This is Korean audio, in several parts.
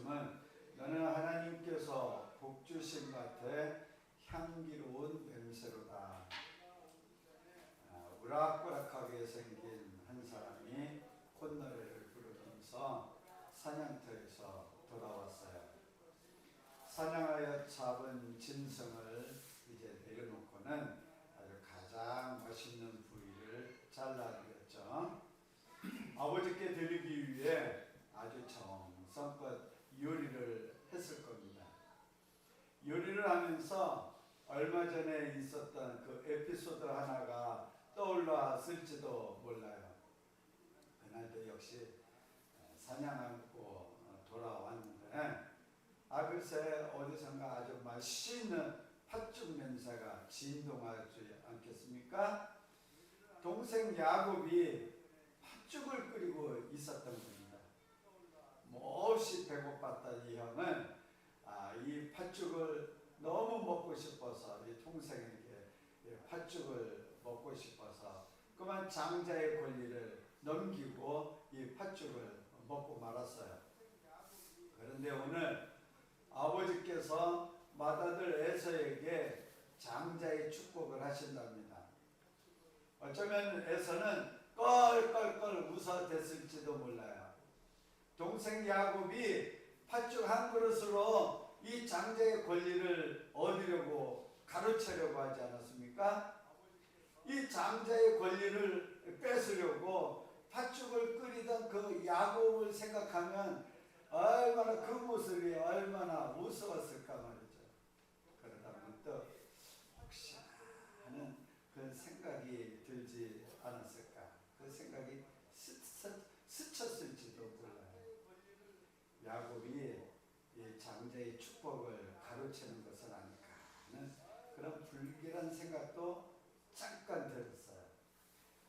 말씀은 너는 하나님께서 복 주신 밭에 향기로운 냄새로다. 우락부락하게 생긴 한 사람이 콧노래를 부르면서 사냥터에서 돌아왔어요. 사냥하여 잡은 짐승을 이제 내려놓고는 아주 가장 맛있는 부위를 잘라드렸죠. 아버지께 드리기 위해 아주 정성껏 요리를 했을 겁니다. 요리를 하면서 얼마 전에 있었던 그 에피소드 하나가 떠올랐을지도 몰라요. 그날도 역시 사냥하고 돌아왔는데 글쎄 어디선가 아주 맛있는 팥죽 냄새가 진동하지 않겠습니까? 동생 야곱이 팥죽을 끓이고 있었던 겁니다. 몹시 배고팠던 이 형은 이 팥죽을 너무 먹고 싶어서 이 동생에게 팥죽을 먹고 싶어서 그만 장자의 권리를 넘기고 이 팥죽을 먹고 말았어요. 그런데 오늘 아버지께서 맏아들 에서에게 장자의 축복을 하신답니다. 어쩌면 에서는 껄껄껄 웃어댔을지도 몰라요. 동생 야곱이 팥죽 한 그릇으로 이 장자의 권리를 얻으려고 가로채려고 하지 않았습니까? 이 장자의 권리를 뺏으려고 팥죽을 끓이던 그 야곱을 생각하면 얼마나 그 모습이 얼마나 무서웠을까 말이죠. 그러다 문득 혹시 하는 그런 생각이 들지 않았을까? 그 생각이 스쳤을지도 몰라요. 야곱이 이 장자의 축복을 가로채는 것은 아닐까 하는 그런 불길한 생각도 잠깐 들었어요.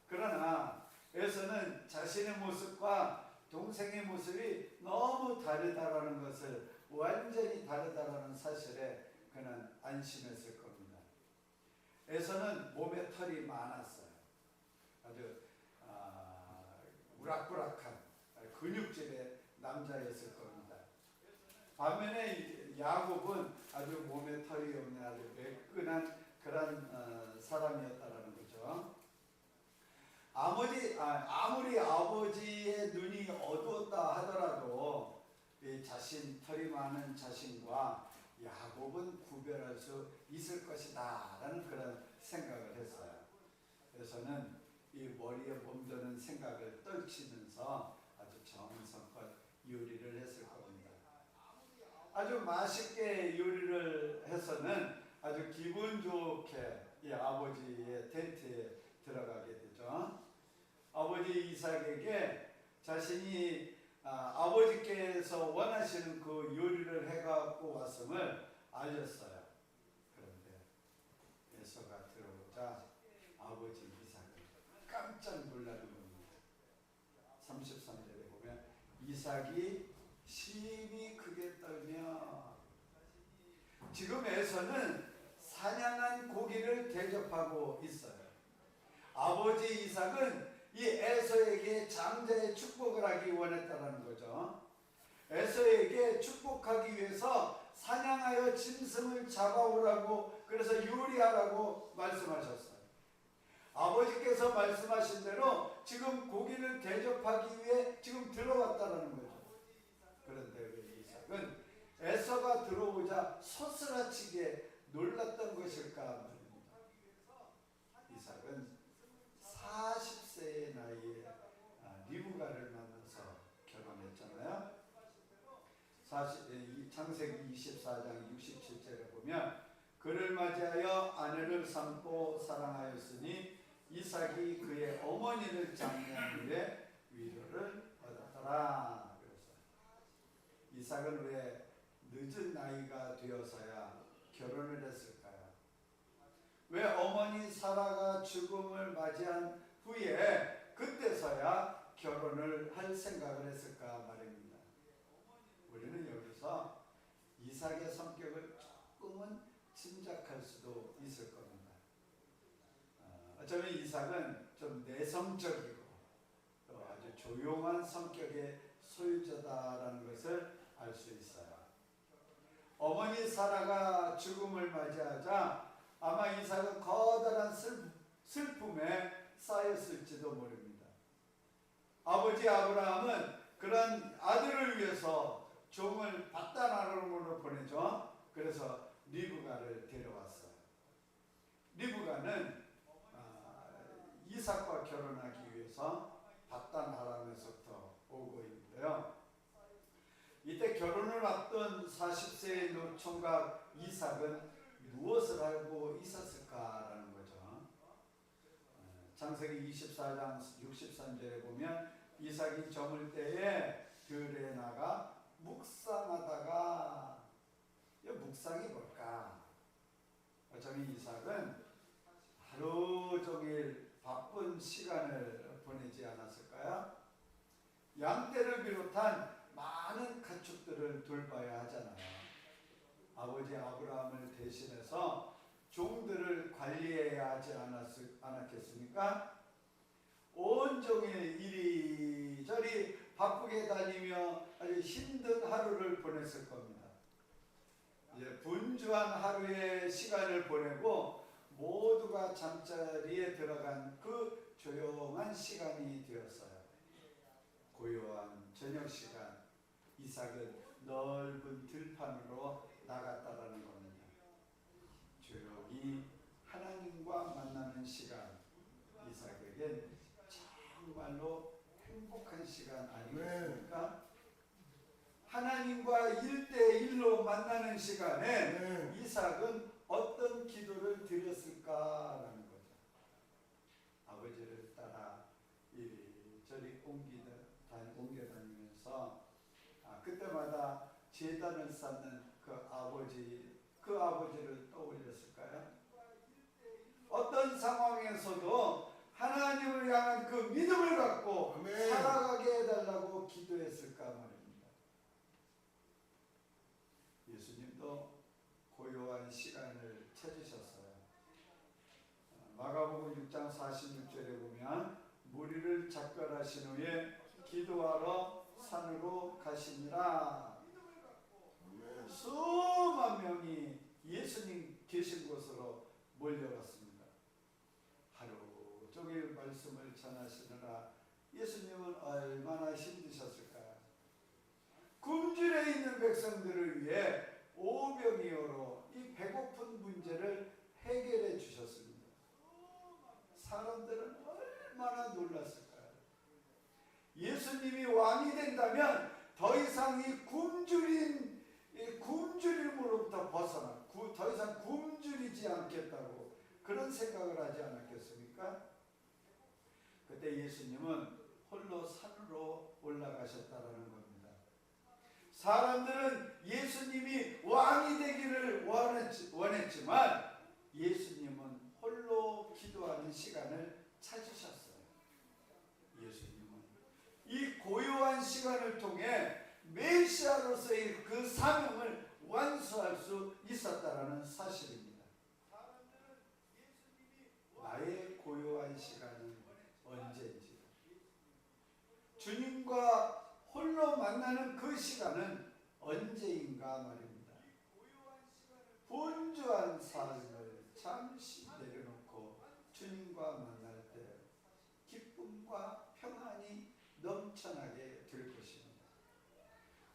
그러나 에서는 자신의 모습과 동생의 모습이 너무 다르다라는 것을, 완전히 다르다라는 사실에 그는 안심했을 겁니다. 에서는 몸에 털이 많았어요. 아주 우락부락한 근육질의 남자였을 겁니다. 반면에 야곱은 아주 몸에 털이 없는 아주 매끈한 그런 사람이었다라는 거죠. 아무리 아버지의 눈이 어두웠다 하더라도 자신 털이 많은 자신과 야곱은 구별할 수 있을 것이다 라는 그런 생각을 했어요. 그래서는 이 머리에 몸드는 생각을 떨치면서 아주 정성껏 요리를 했을 겁니다. 아주 맛있게 요리를 해서는 아주 기분 좋게 이 아버지의 텐트에 들어가게 되죠. 아버지 이삭에게 자신이 아버지께서 원하시는 그 요리를 해갖고 왔음을 알렸어요. 그런데 에서가 들어오자 아버지 이삭은 깜짝 놀라는 겁니다. 33절에 보면 이삭이 심히 크게 떨며, 지금 에서는 사냥한 고기를 대접하고 있어요. 아버지 이삭은 이 에서에게 장자의 축복을 하기 원했다는 거죠. 에서에게 축복하기 위해서 사냥하여 짐승을 잡아오라고, 그래서 요리하라고 말씀하셨어요. 아버지께서 말씀하신 대로 지금 고기를 대접하기 위해 지금 들어왔다는 거죠. 그런데 이삭은 에서가 들어오자 소스라치게 놀랐던 것일까 말입니다. 이삭은 40세의 나이에 리브가를 만나서 결혼했잖아요. 창세기 24장 67절에 보면 그를 맞이하여 아내를 삼고 사랑하였으니 이삭이 그의 어머니를 장례한 후에 위로를 얻었더라. 그래서 이삭은 왜 늦은 나이가 되어서야 결혼을 했을까요? 왜 어머니 사라가 죽음을 맞이한 후에 그때서야 결혼을 할 생각을 했을까 말입니다. 우리는 여기서 이삭의 성격을 조금은 짐작할 수도 있을 겁니다. 어쩌면 이삭은 좀 내성적이고 또 아주 조용한 성격의 소유자다라는 것을 알 알 수 있어요. 어머니 사라가 죽음을 맞이하자 아마 이삭은 커다란 슬픔에 쌓였을지도 모릅니다. 아버지 아브라함은 그런 아들을 위해서 종을 밧단아람으로 보내죠. 그래서 리브가를 데려왔어요. 리브가는 이삭과 결혼하기 위해서 밧단아람에서부터 오고 있는데요. 이때 결혼을 앞둔 40세의 노총각 이삭은 무엇을 알고 있었을까라는 거죠. 창세기 24장 63절에 보면 이삭이 저물 때에 들에 나가 묵상하다가, 이 묵상이 뭘까? 어쩌면 이삭은 하루 종일 바쁜 시간을 보내지 않았을까요? 양떼를 비롯한 많은 가축들을 돌봐야 하잖아요. 아버지 아브라함을 대신해서 종들을 관리해야 하지 않았겠습니까? 온종일 이리저리 바쁘게 다니며 아주 힘든 하루를 보냈을 겁니다. 이제 분주한 하루의 시간을 보내고 모두가 잠자리에 들어간 그 조용한 시간이 되었어요. 고요한 저녁 시간, 이삭은 넓은 들판으로 나갔다라는 겁니다. 조용히 하나님과 만나는 시간, 이삭에겐 정말로 행복한 시간 아니겠습니까? 하나님과 1대1로 만나는 시간에 이삭은 어떤 기도를 드렸을까라는 거죠. 아버지를 따라 이리저리 옮겨 다니면서 그때마다 제단을 쌓는 그 아버지를 떠올렸을까요? 어떤 상황에서도 하나님을 향한 그 믿음을 갖고 아멘. 살아가게 해달라고 기도했을까 말입니다. 예수님도 고요한 시간을 찾으셨어요. 마가복음 6장 46절에 보면 무리를 작별하신 후에 기도하러 산으로 가시니라. 수만 명이 예수님 계신 곳으로 몰려갔습니다. 하루 종일 말씀을 전하시느라 예수님은 얼마나 힘드셨을까요? 굶주려 있는 백성들을 위해 오병이어로 이 배고픈 문제를 해결해 주셨습니다. 사람들은 얼마나 놀랐을까요? 예수님이 왕이 된다면 더 이상 이 굶주림으로부터 벗어나 더 이상 굶주리지 않겠다고 그런 생각을 하지 않았겠습니까? 그때 예수님은 홀로 산으로 올라가셨다라는 겁니다. 사람들은 예수님이 왕이 되기를 원했지만 예수님은 홀로 기도하는 시간을 찾으셨어요. 예수님은 이 고요한 시간을 통해 메시아로서의 그 사명을 완수할 수 있었다라는 사실입니다. 나의 고요한 시간은 언제인지, 주님과 홀로 만나는 그 시간은 언제인가 말입니다. 분주한 삶을 잠시 내려놓고 주님과 만날 때 기쁨과 평안이 넘쳐나게 될 것입니다.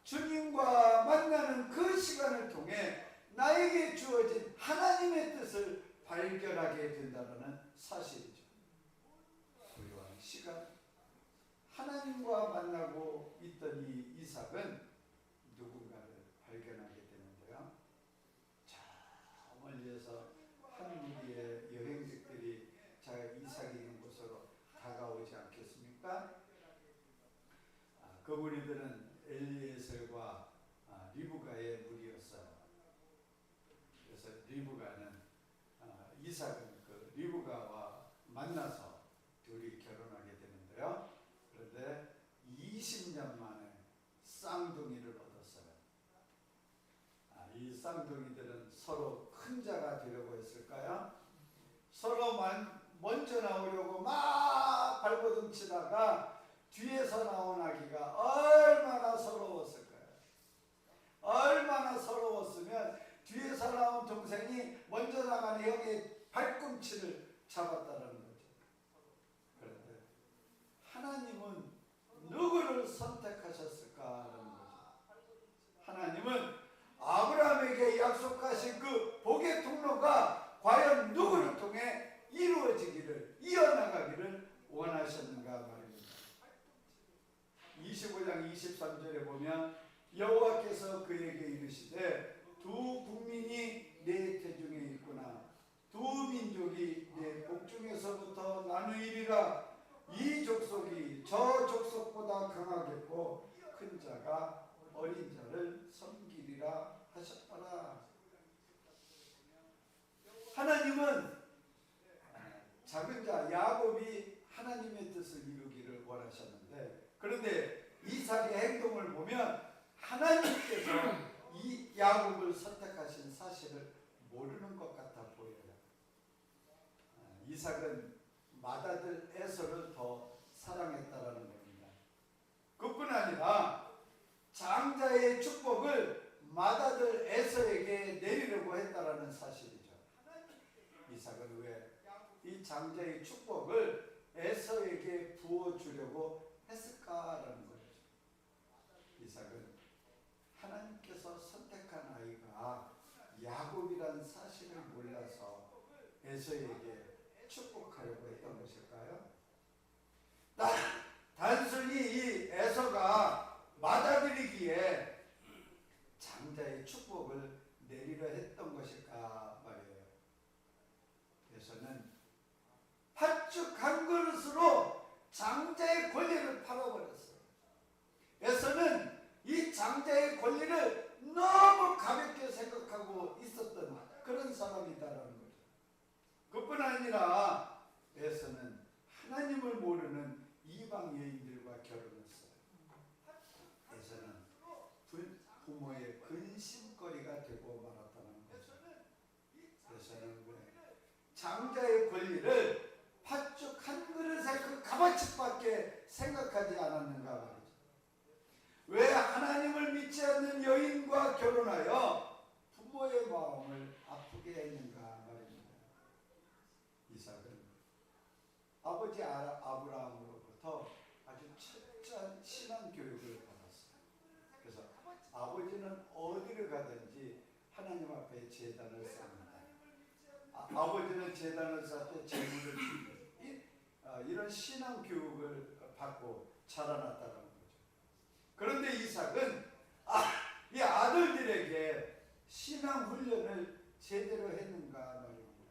주님과 만나는 그 시간을 통해 나에게 주어진 하나님의 뜻을 발견하게 된다는 사실이죠. 고요한 시간, 하나님과 만나고 있던 이 이삭은 누군가를 발견하게 되는데요. 저 멀리에서 한 무리의 여행객들이 이삭이 있는 곳으로 다가오지 않겠습니까? 그 무리들은 엘리에셀과 리브가의 무리였어요. 그래서 리브가는 이삭은 그 리브가와 만나서 둘이 결혼하게 되는데요. 그런데 20년 만에 쌍둥이를 얻었어요. 이 쌍둥이들은 서로 큰 자가 되려고 했을까요? 서로 먼저 나오려고 막 발버둥 치다가 뒤에서 나온 아기가 얼마나 서러웠을까요? 나가는 형의 발꿈치를 잡았다는 거죠. 그런데 하나님은 누구를 선택하셨을까라는 거죠. 하나님은 아브라함에게 약속하신 그 복의 통로가 과연 누구를 통해 이루어지기를, 이어나가기를 원하셨는가 말입니다. 25장 23절에 보면 여호와께서 그에게 이르시되 두 국민이 내 태중에 있구나. 두 민족이 내 복중에서부터 나누이리라. 이 족속이 저 족속보다 강하겠고 큰 자가 어린 자를 섬기리라 하셨더라. 하나님은 작은 자 야곱이 하나님의 뜻을 이루기를 원하셨는데, 그런데 이삭의 행동을 보면 하나님께서 이 야곱을 선택하신 사실을 모르는 것 같아 보여요. 이삭은 맏아들 에서를 더 사랑했다라는 겁니다. 그뿐 아니라 장자의 축복을 맏아들 에서에게 내리려고 했다라는 사실이죠. 이삭은 왜 이 장자의 축복을 에서에게 부어주려고 했을까라는 거죠. 이삭은 하나님께서 선택한 아이가 야곱이라는 사실을 몰라서 에서에게 축복하려고 했던 것일까요? 단순히 이 에서가 맏아들이기에 장자의 축복을 내리려 했던 것일까 말이에요. 에서는 팥죽 한 그릇으로 장자의 권리를 팔아버렸어요. 에서는 이 장자의 권리를 너무 가볍게 생각하고 있었던 그런 사람이다라는 거죠. 그뿐 아니라 에서는 하나님을 모르는 이방 여인들과 결혼했어요. 에서는 부모의 근심거리가 되고 말았다는 거죠. 에서는 왜 장자의 권리를 팥죽 한 그릇의 그 값어치밖에 생각하지 않았는가 말이죠. 왜 하나님을 믿지 않는 여인과 결혼하여 부모의 마음을 아프게 했는가 말입니다. 이삭은 아버지 아브라함으로부터 아주 철저한 신앙 교육을 받았어요. 그래서 아버지는 어디를 가든지 하나님 앞에 제단을 쌓습니다. 아버지는 제단을 쌓되 제물을 드리고 이런 신앙 교육을 받고 자라났다는 거죠. 그런데 이삭은 이 아들들에게 신앙 훈련을 제대로 했는가 말입니다.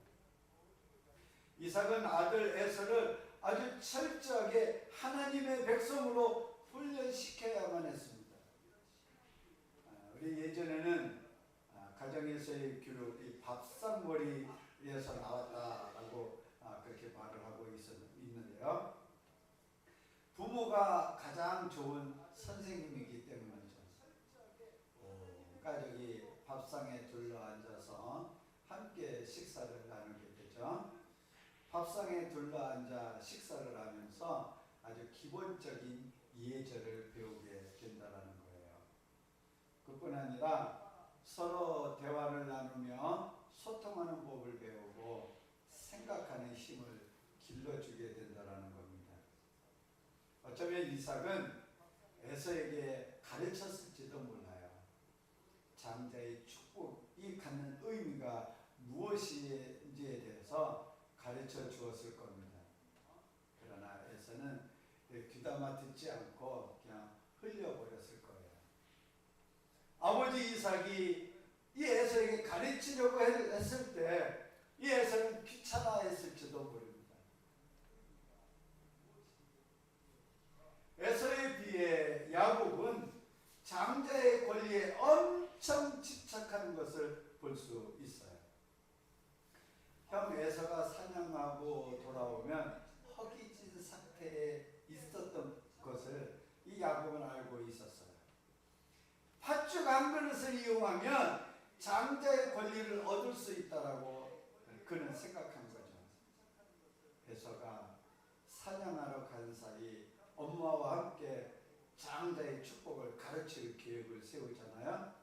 이삭은 아들 에서를 아주 철저하게 하나님의 백성으로 훈련시켜야만 했습니다. 우리 예전에는 가정에서의 규율, 이 밥상머리에서 나왔다라고 그렇게 말을 하고 있는데요. 부모가 가장 좋은 선생님이기 때문이죠. 가족이 밥상에 둘러앉아서 함께 식사를 나누게 되죠. 밥상에 둘러앉아 식사를 하면서 아주 기본적인 예절을 배우게 된다는 거예요. 그뿐 아니라 서로 대화를 나누며 소통하는 법을 배우고 생각하는 힘을 길러주게 된다는 겁니다. 어쩌면 이삭은 에서에게 가르쳤을지도 몰라요. 장자의 축복이 갖는 의미가 무엇인지에 대해서 가르쳐 주었을 겁니다. 그러나 에서는 귀담아 듣지 않고 그냥 흘려버렸을 거예요. 아버지 이삭이 이 에서에게 가르치려고 했을 때 이 에서는 귀찮아했을지도 모릅니다. 에서에 비해 야곱은 장자의 권리에 엄청 집착하는 것을 볼 수 있어요. 형 에서가 사냥하고 돌아오면 허기진 상태에 있었던 것을 이 야곱은 알고 있었어요. 팥죽 한 그릇을 이용하면 장자의 권리를 얻을 수 있다라고 그는 생각한 거죠. 에서가 사냥하러 간 사이 엄마와 함께 장자의 축복을 가르칠 계획을 세우잖아요.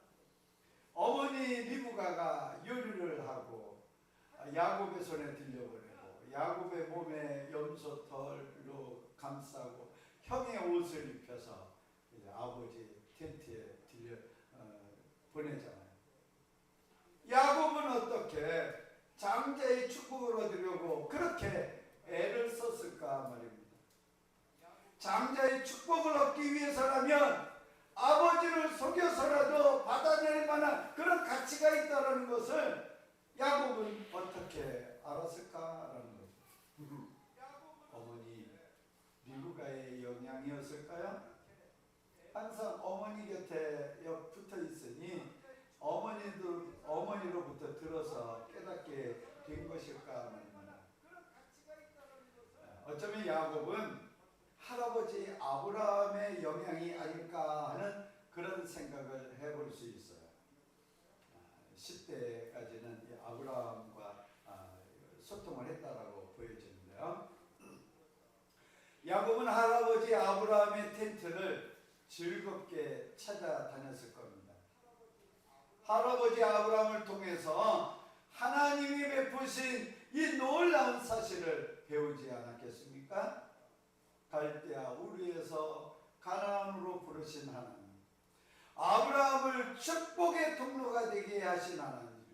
어머니 리브가가 요리를 하고 야곱의 손에 들려보내고 야곱의 몸에 염소털로 감싸고 형의 옷을 입혀서 이제 아버지 텐트에 보내잖아요. 야곱은 어떻게 장자의 축복을 얻으려고 그렇게 애를 썼을까 말입니다. 장자의 축복을 얻기 위해서라면 아버지를 속여서라도 받아낼 만한 그런 가치가 있다는 것을 야곱은 어떻게 알았을까라는 거죠. 어머니 리브가의 영향이었을까요? 항상 어머니 곁에 붙어 있으니 어머니로부터 들어서 깨닫게 된 것일까 말입니다. 어쩌면 야곱은 할아버지 아브라함의 영향이 아닐까 하는 그런 생각을 해볼 수 있어요. 10대까지는 아브라함과 소통을 했다라고 보여지는데요. 야곱은 할아버지 아브라함의 텐트를 즐겁게 찾아다녔을 겁니다. 할아버지 아브라함을 통해서 하나님이 베푸신 이 놀라운 사실을 배우지 않았겠습니까? 갈대아 우르에서 가나안으로 부르신 하나님, 아브라함을 축복의 통로가 되게 하신 하나님,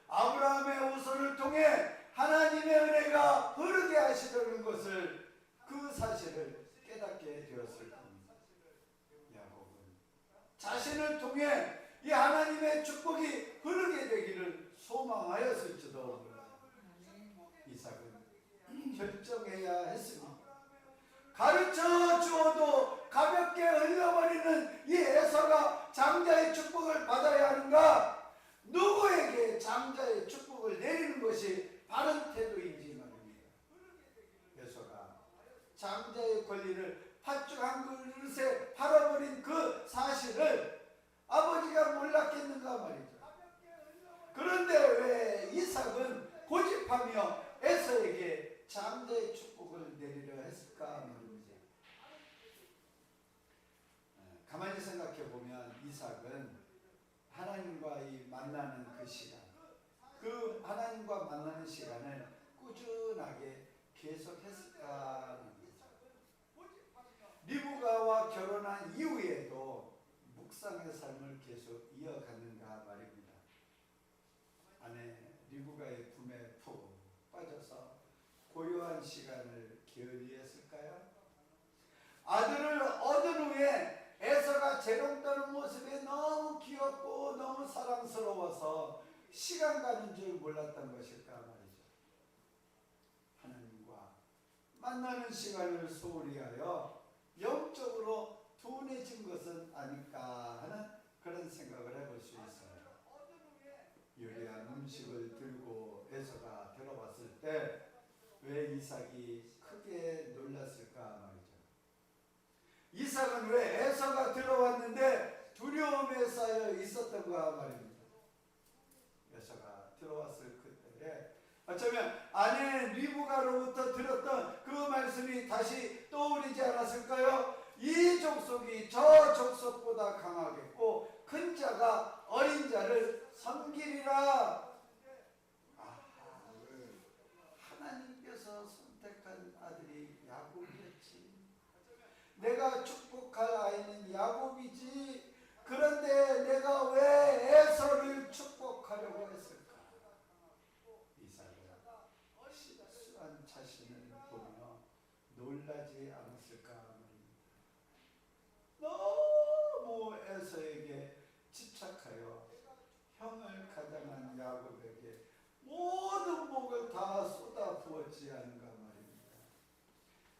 아브라함의 후손을 통해 하나님의 은혜가 흐르게 하시려는 것을, 그 사실을 깨닫게 되었을 겁니다. 야곱은 자신을 통해 이 하나님의 축복이 흐르게 되기를 소망하였을지도 모릅니다. 이삭은 결정해야 했습니다. 가르쳐 주어도 가볍게 흘려버리는 이 에서가 장자의 축복을 받아야 하는가? 누구에게 장자의 축복을 내리는 것이 바른 태도인지 말입니다. 에서가 장자의 권리를 팥죽 한 그릇에 팔아버린 그 사실을 아버지가 몰랐겠는가 말이죠. 그런데 왜 이삭은 고집하며 에서에게 장자의 축복을 내리려 했을까 말입니다. 가만히 생각해 보면 이삭은 하나님과 만나는 그 시간, 그 하나님과 만나는 시간을 꾸준하게 계속했을까 합니다. 리브가와 결혼한 이후에도 묵상의 삶을 계속 이어갔는가 말입니다. 아내 리브가의 품에 푹 빠져서 고요한 시간을 게을리했을까요? 아들을 얻은 후에 에서가 재롱 떠는 모습이 너무 귀엽고 너무 사랑스러워서 시간 가는 줄 몰랐던 것일까 말이죠. 하나님과 만나는 시간을 소홀히 하여 영적으로 둔해진 것은 아닐까 하는 그런 생각을 해볼 수 있어요. 요리한 음식을 들고 에서가 들어봤을 때 왜 이삭이 크게 놀랐을까 말이죠. 이삭은 왜 에서가 들어왔는데 두려움에 쌓여 있었던가 말입니다. 에서가 들어왔을 그때 어쩌면 아내 리브가로부터 들었던 그 말씀이 다시 떠오르지 않았을까요? 이 족속이 저 족속보다 강하겠고 큰 자가 어린 자를 섬기리라. 하나님께서 선택한 아들이 야곱이었지. 내가 축복할 아이는 야곱이지. 그런데 내가 왜 에서를 축복하려고 했을까? 이삭은 실수한 자신을 보며 놀라지 않았을까 말입니다. 너무 에서에게 집착하여 형을 가장한 야곱에게 모든 복을 다 쏟아 부었지 않은가 말입니다.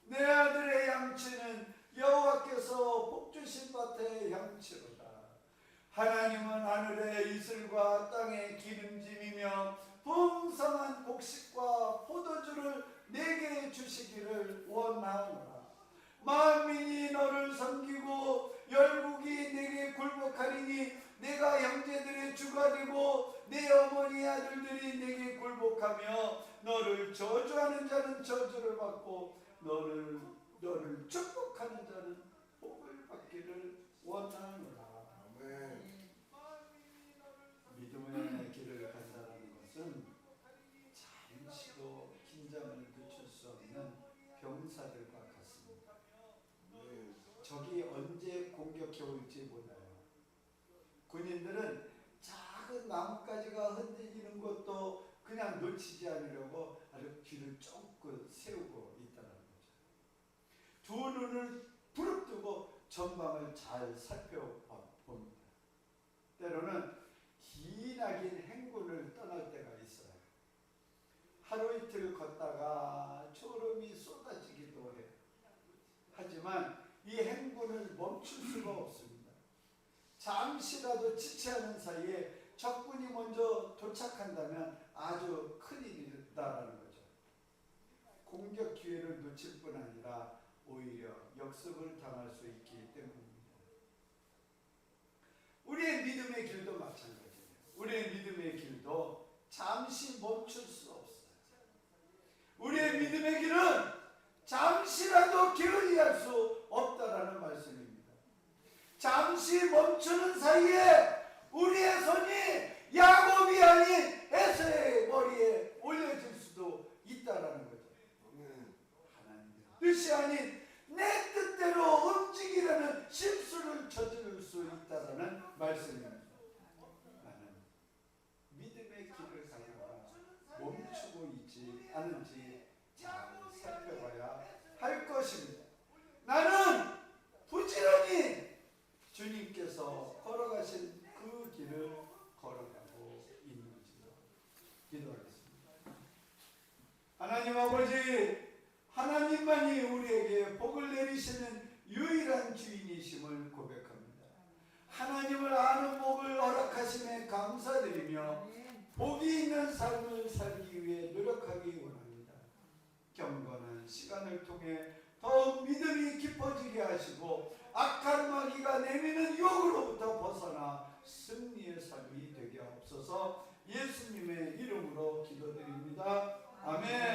내 아들의 양치는 여호와께서 복주신 밭의 양치로다. 하나님은 하늘의 이슬과 땅의 기름짐이며 풍성한 곡식과 포도주를 내게 주시기를 원하노라. 만민이 너를 섬기고 열국이 내게 굴복하리니 내가 형제들의 주가 되고 내 어머니 아들들이 내게 굴복하며 너를 저주하는 자는 저주를 받고 너를 축복하는 자는 복을 받기를 원하노라. 믿음의 길을 간다는 것은 눈을 부릅뜨고 전방을 잘 살펴봅니다. 때로는 기나긴 행군을 떠날 때가 있어요. 하루 이틀 걷다가 졸음이 쏟아지기도 해요. 하지만 이 행군을 멈출 수가 없습니다. 잠시라도 지체하는 사이에 적군이 먼저 도착한다면 아주 큰일이다라는 거죠. 공격 기회를 놓칠 뿐 아니라 오히려 역습을 당할 수 있기 때문입니다. 우리의 믿음의 길도 마찬가지예요. 우리의 믿음의 길도 잠시 멈출 수 없어요. 우리의 믿음의 길은 잠시라도 게을리할 수 없다라는 말씀입니다. 잠시 멈추는 사이에 우리의 손이 야곱이 아닌 에서의 머리에 올려질 수도 있다라는 거죠. 하나님의 뜻이 아닌 내 뜻대로 움직이려는 실수를 저지를 수 있다라는 말씀입니다. 나는 믿음의 길을 가다가 멈추고 있지 않은지 잘 살펴봐야 할 것입니다. 나는 부지런히 주님께서 걸어가신 그 길을 걸어가고 있는지 기도하겠습니다. 하나님 아버지, 하나님만이 우리에게 복을 내리시는 유일한 주인이심을 고백합니다. 하나님을 아는 복을 허락하심에 감사드리며 복이 있는 삶을 살기 위해 노력하기 원합니다. 경건한 시간을 통해 더욱 믿음이 깊어지게 하시고 악한 마귀가 내미는 유혹으로부터 벗어나 승리의 삶이 되게 하옵소서. 예수님의 이름으로 기도드립니다. 아멘.